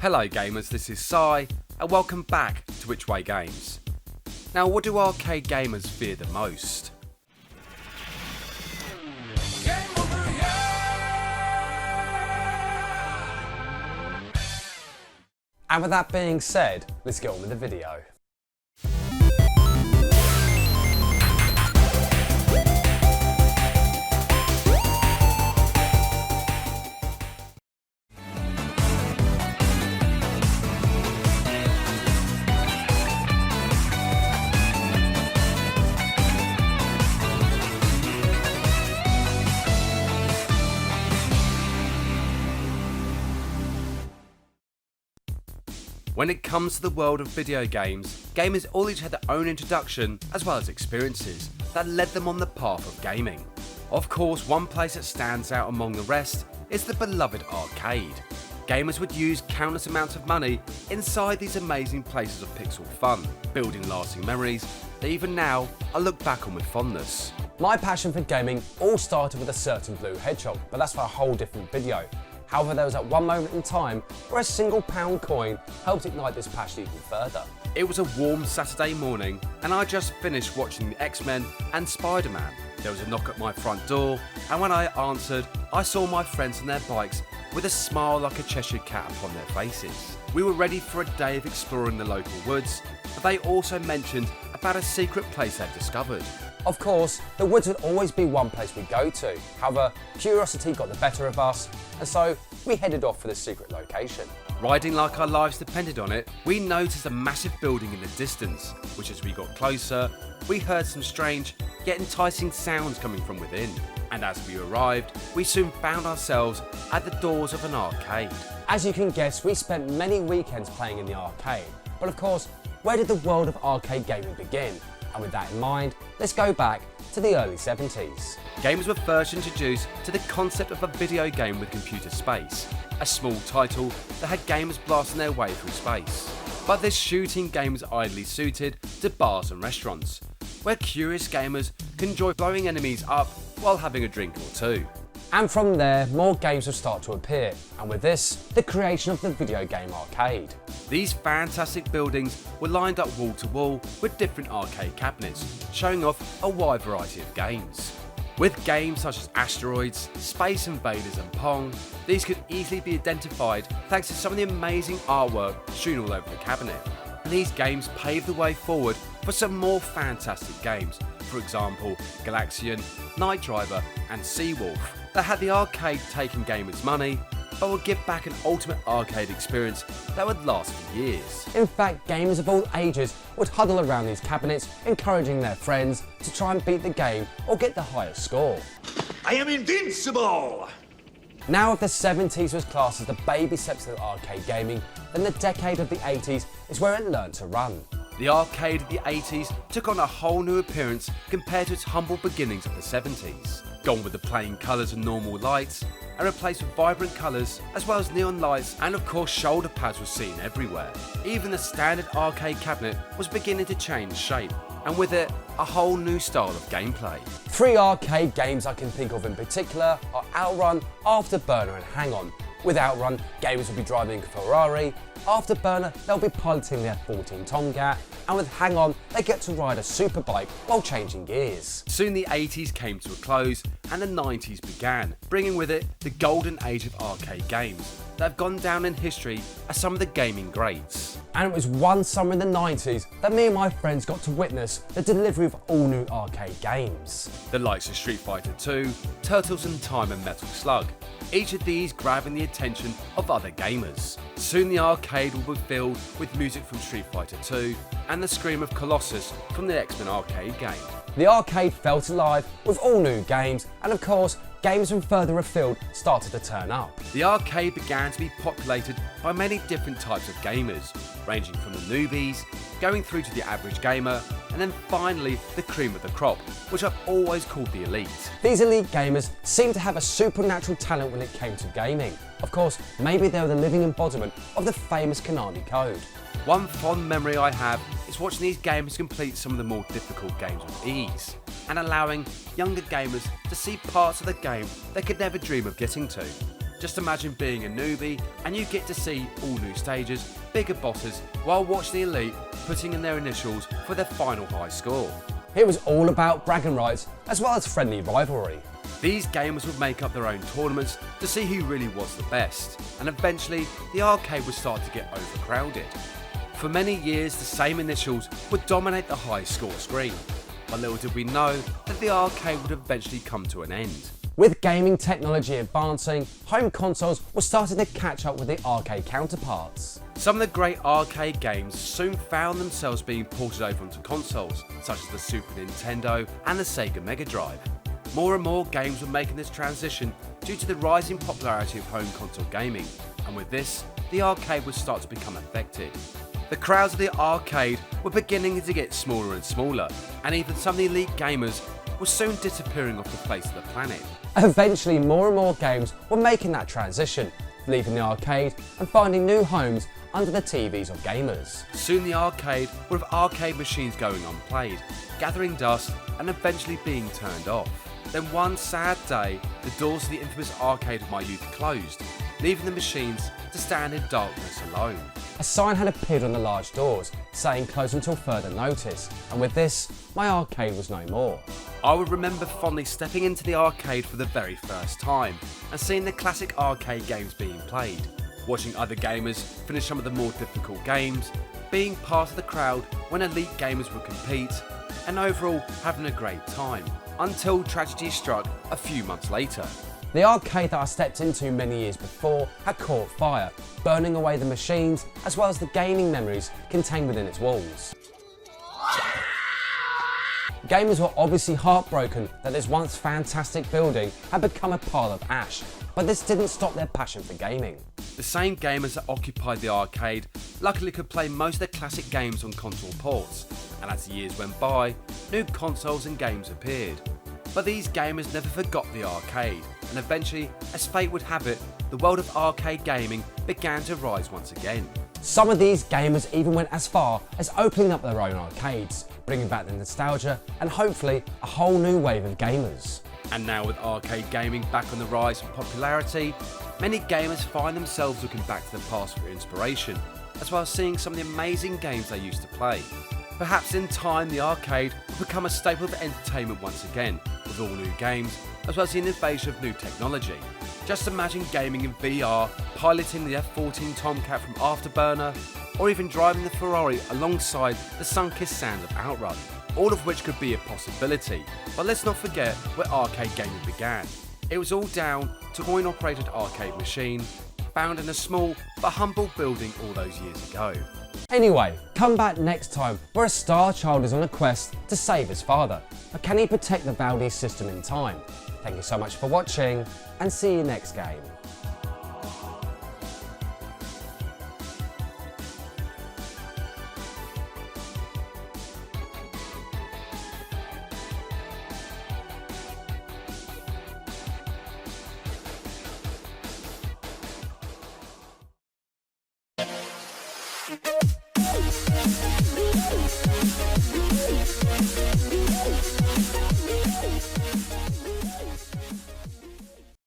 Hello gamers, this is Sai, and welcome back to Which Way Games. Now, what do arcade gamers fear the most? And with that being said, let's get on with the video. When it comes to the world of video games, gamers all each had their own introduction as well as experiences that led them on the path of gaming. Of course, one place that stands out among the rest is the beloved arcade. Gamers would use countless amounts of money inside these amazing places of pixel fun, building lasting memories that even now I look back on with fondness. My passion for gaming all started with a certain blue hedgehog, but that's for a whole different video. However, there was at one moment in time where a single pound coin helped ignite this passion even further. It was a warm Saturday morning and I just finished watching the X-Men and Spider-Man. There was a knock at my front door, and when I answered, I saw my friends on their bikes with a smile like a Cheshire cat upon their faces. We were ready for a day of exploring the local woods, but they also mentioned about a secret place they'd discovered. Of course, the woods would always be one place we'd go to. However, curiosity got the better of us, and so we headed off for the secret location. Riding like our lives depended on it, we noticed a massive building in the distance, which as we got closer, we heard some strange yet enticing sounds coming from within. And as we arrived, we soon found ourselves at the doors of an arcade. As you can guess, we spent many weekends playing in the arcade. But of course, where did the world of arcade gaming begin? And with that in mind, let's go back to the early 70s. Gamers were first introduced to the concept of a video game with computer space, a small title that had gamers blasting their way through space. But this shooting game was ideally suited to bars and restaurants, where curious gamers could enjoy blowing enemies up while having a drink or two. And from there, more games would start to appear, and with this, the creation of the video game arcade. These fantastic buildings were lined up wall to wall with different arcade cabinets, showing off a wide variety of games. With games such as Asteroids, Space Invaders and Pong, these could easily be identified thanks to some of the amazing artwork strewn all over the cabinet. And these games paved the way forward for some more fantastic games, for example Galaxian, Night Driver and Seawolf, that had the arcade taking gamers' money, but would give back an ultimate arcade experience that would last for years. In fact, gamers of all ages would huddle around these cabinets, encouraging their friends to try and beat the game or get the highest score. I am invincible! Now if the 70s was classed as the baby steps of arcade gaming, then the decade of the 80s is where it learned to run. The arcade of the 80s took on a whole new appearance compared to its humble beginnings of the 70s. Gone with the plain colours and normal lights, and replaced with vibrant colours as well as neon lights, and of course shoulder pads were seen everywhere. Even the standard arcade cabinet was beginning to change shape, and with it, a whole new style of gameplay. 3 arcade games I can think of in particular are Outrun, Afterburner and Hang On. With Outrun, gamers will be driving a Ferrari, Afterburner they'll be piloting their F-14 Tomcat, and with Hang On they get to ride a superbike while changing gears. Soon the 80s came to a close and the 90s began, bringing with it the golden age of arcade games that have gone down in history as some of the gaming greats. And it was one summer in the 90s that me and my friends got to witness the delivery of all new arcade games. The likes of Street Fighter 2, Turtles in Time and Metal Slug, each of these grabbing the attention of other gamers. Soon the arcade will be filled with music from Street Fighter 2 and the scream of Colossus from the X-Men arcade game. The arcade felt alive with all new games, and of course, games from further afield started to turn up. The arcade began to be populated by many different types of gamers, ranging from the newbies, going through to the average gamer, and then finally the cream of the crop, which I've always called the elite. These elite gamers seemed to have a supernatural talent when it came to gaming. Of course, maybe they were the living embodiment of the famous Konami Code. One fond memory I have is watching these gamers complete some of the more difficult games with ease, and allowing younger gamers to see parts of the game they could never dream of getting to. Just imagine being a newbie and you get to see all new stages, bigger bosses, while watch the elite putting in their initials for their final high score. It was all about bragging rights as well as friendly rivalry. These gamers would make up their own tournaments to see who really was the best, and eventually the arcade would start to get overcrowded. For many years the same initials would dominate the high score screen, but little did we know that the arcade would eventually come to an end. With gaming technology advancing, home consoles were starting to catch up with their arcade counterparts. Some of the great arcade games soon found themselves being ported over onto consoles, such as the Super Nintendo and the Sega Mega Drive. More and more games were making this transition due to the rising popularity of home console gaming, and with this, the arcade would start to become affected. The crowds of the arcade were beginning to get smaller and smaller, and even some of the elite gamers were soon disappearing off the face of the planet. Eventually, more and more games were making that transition, leaving the arcade and finding new homes under the TVs of gamers. Soon the arcade would have arcade machines going unplayed, gathering dust and eventually being turned off. Then one sad day, the doors to the infamous arcade of my youth closed, leaving the machines to stand in darkness alone. A sign had appeared on the large doors, saying close until further notice, and with this, my arcade was no more. I would remember fondly stepping into the arcade for the very first time and seeing the classic arcade games being played, watching other gamers finish some of the more difficult games, being part of the crowd when elite gamers would compete, and overall having a great time, until tragedy struck a few months later. The arcade that I stepped into many years before had caught fire, burning away the machines as well as the gaming memories contained within its walls. Gamers were obviously heartbroken that this once fantastic building had become a pile of ash, but this didn't stop their passion for gaming. The same gamers that occupied the arcade luckily could play most of their classic games on console ports, and as the years went by, new consoles and games appeared. But these gamers never forgot the arcade, and eventually, as fate would have it, the world of arcade gaming began to rise once again. Some of these gamers even went as far as opening up their own arcades, bringing back the nostalgia and hopefully a whole new wave of gamers. And now with arcade gaming back on the rise in popularity, many gamers find themselves looking back to the past for inspiration, as well as seeing some of the amazing games they used to play. Perhaps in time the arcade will become a staple of entertainment once again, with all new games, as well as the innovation of new technology. Just imagine gaming in VR, piloting the F-14 Tomcat from Afterburner, or even driving the Ferrari alongside the sun-kissed sands of Outrun, all of which could be a possibility. But let's not forget where arcade gaming began. It was all down to a coin-operated arcade machine, found in a small but humble building all those years ago. Anyway, come back next time where a star child is on a quest to save his father, but can he protect the Valdez system in time? Thank you so much for watching, and see you next game. You